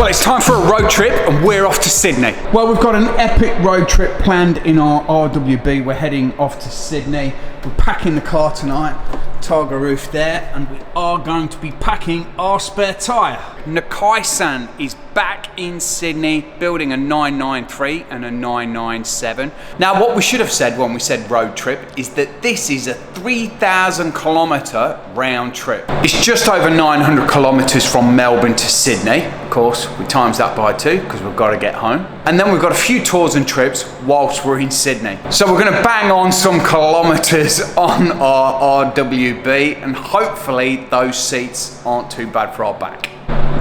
Well, it's time for a road trip and we're off to Sydney. Well, we've got an epic road trip planned in our RWB. We're heading off to Sydney. We're packing the car tonight, Targa roof there, and we are going to be packing our spare tyre. Nakai-San is back in Sydney building a 993 and a 997. Now, what we should have said when we said road trip is that this is a 3,000 kilometre round trip. It's just over 900 kilometres from Melbourne to Sydney. Of course, we times that by 2 because we've got to get home. And then we've got a few tours and trips whilst we're in Sydney. So we're going to bang on some kilometres on our RWB, and hopefully those seats aren't too bad for our back.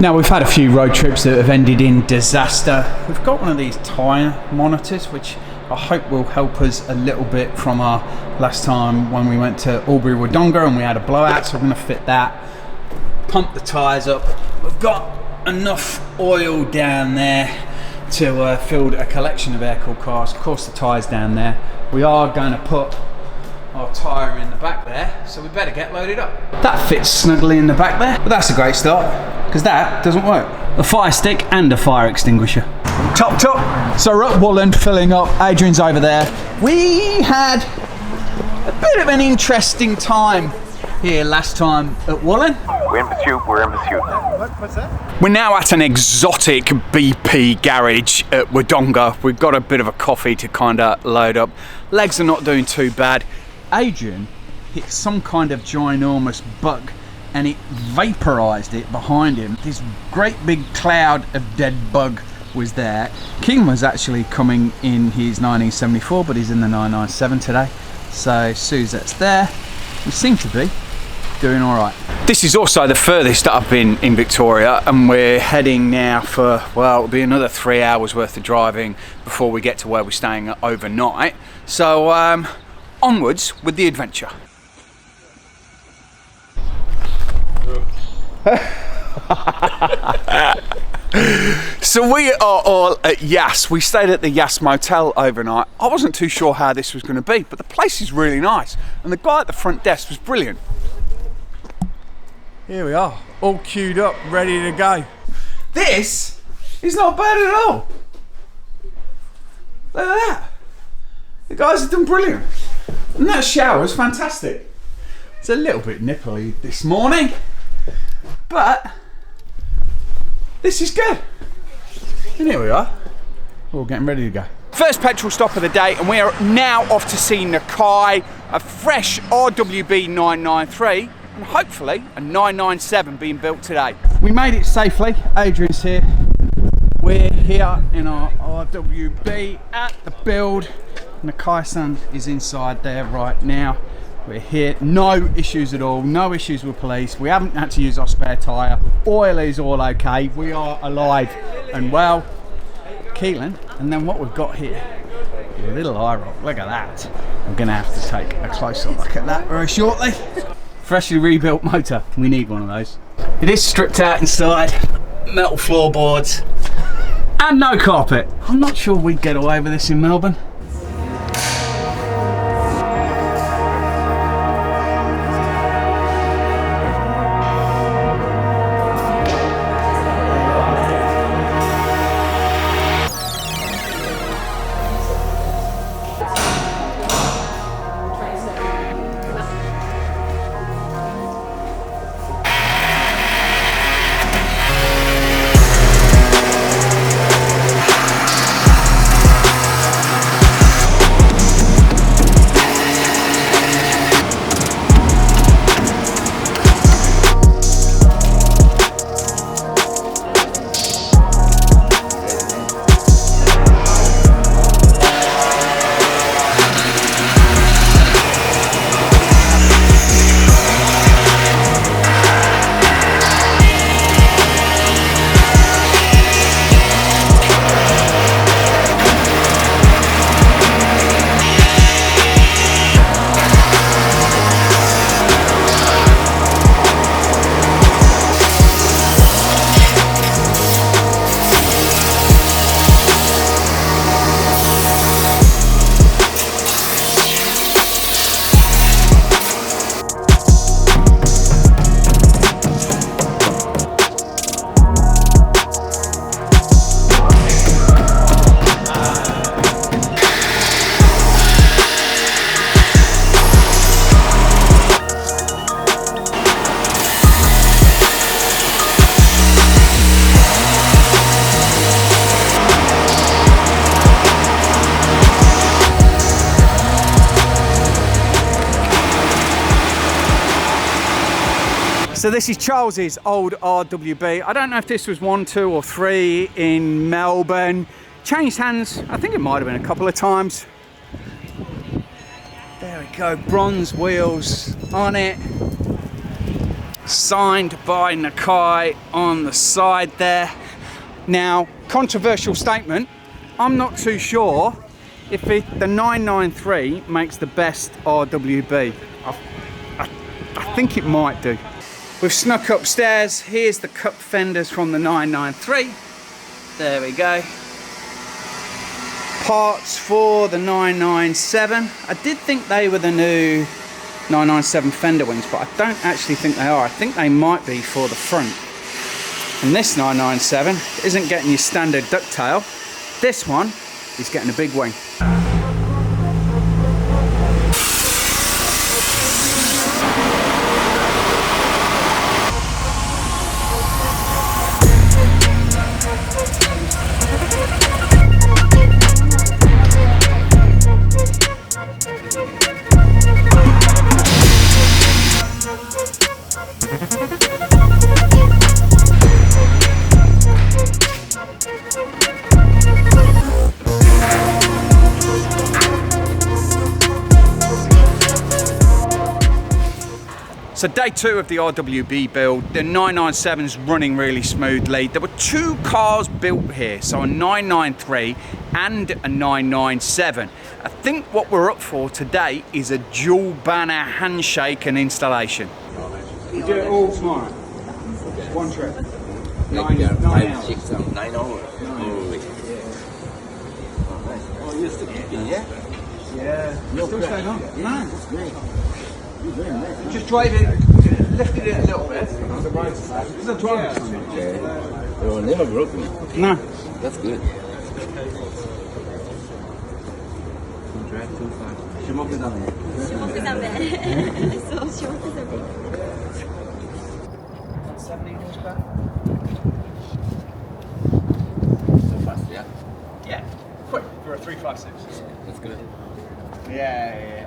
Now, we've had a few road trips that have ended in disaster. We've got one of these tyre monitors, which I hope will help us a little bit from our last time when we went to Albury-Wodonga and we had a blowout, so we're going to fit that, pump the tyres up. We've got enough oil down there to fill a collection of air-cooled cars. Of course, the tyre's down there. We are going to put our tyre in the back there, so we better get loaded up. That fits snugly in the back there, but that's a great start, because that doesn't work. A fire stick and a fire extinguisher. Topped up. So we're at Woolland filling up. Adrian's over there. We had a bit of an interesting time here last time at Woolland. We're in pursuit. What's that? We're now at an exotic BP garage at Wodonga. We've got a bit of a coffee to kind of load up. Legs are not doing too bad. Adrian hit some kind of ginormous bug and it vaporized it behind him. This great big cloud of dead bug was there. King was actually coming in his 1974, but he's in the 997 today. So Suzette's there. We seem to be doing all right. This is also the furthest that I've been in Victoria, and we're heading now for, well, it'll be another 3 hours worth of driving before we get to where we're staying overnight. So onwards with the adventure. So we are all at Yass. We stayed at the Yass Motel overnight. I wasn't too sure how this was going to be, but the place is really nice, and the guy at the front desk was brilliant. Here we are, all queued up, ready to go. This is not bad at all. Look at that. The guys have done brilliant. And that shower is fantastic. It's a little bit nipply this morning, but this is good. and here we are, all getting ready to go. First petrol stop of the day, and we are now off to see Nakai, a fresh RWB 993, and hopefully a 997 being built today. We made it safely. Adrian's here. We're here in our RWB at the build. Nakai-San is inside there right now. We're here, no issues at all, no issues with police. We haven't had to use our spare tyre. Oil is all okay. We are alive and well. Keelan, and then what we've got here, a little eye rock. Look at that. I'm gonna have to take a closer look at that very shortly. Freshly rebuilt motor. We need one of those. It is stripped out inside, metal floorboards, and no carpet. I'm not sure we'd get away with this in Melbourne. So this is Charles's old RWB. I don't know if this was 1, 2 or 3 in Melbourne. Changed hands, I think it might have been a couple of times. There we go, bronze wheels on it. Signed by Nakai on the side there. Now, controversial statement, I'm not too sure if the 993 makes the best RWB. I think it might do. We've snuck upstairs. Here's the cup fenders from the 993. There we go. Parts for the 997. I did think they were the new 997 fender wings, but I don't actually think they are. I think they might be for the front. And this 997 isn't getting your standard ducktail. This one is getting a big wing. So day 2 of the RWB build, the 997's running really smoothly. There were 2 cars built here, so a 993 and a 997. I think what we're up for today is a dual banner handshake and installation. We do it all tomorrow. One trip. 9 hours. 6, 9 hours. Oh, you're still keeping, yeah? Yeah. No, Still staying on. No. That's great. You're very nice. Just driving, lifted it a little bit. It's a drive. Okay. It will never broke me. No. That's good. So fast, yeah? Yeah. Quick for a 356. That's good. Yeah.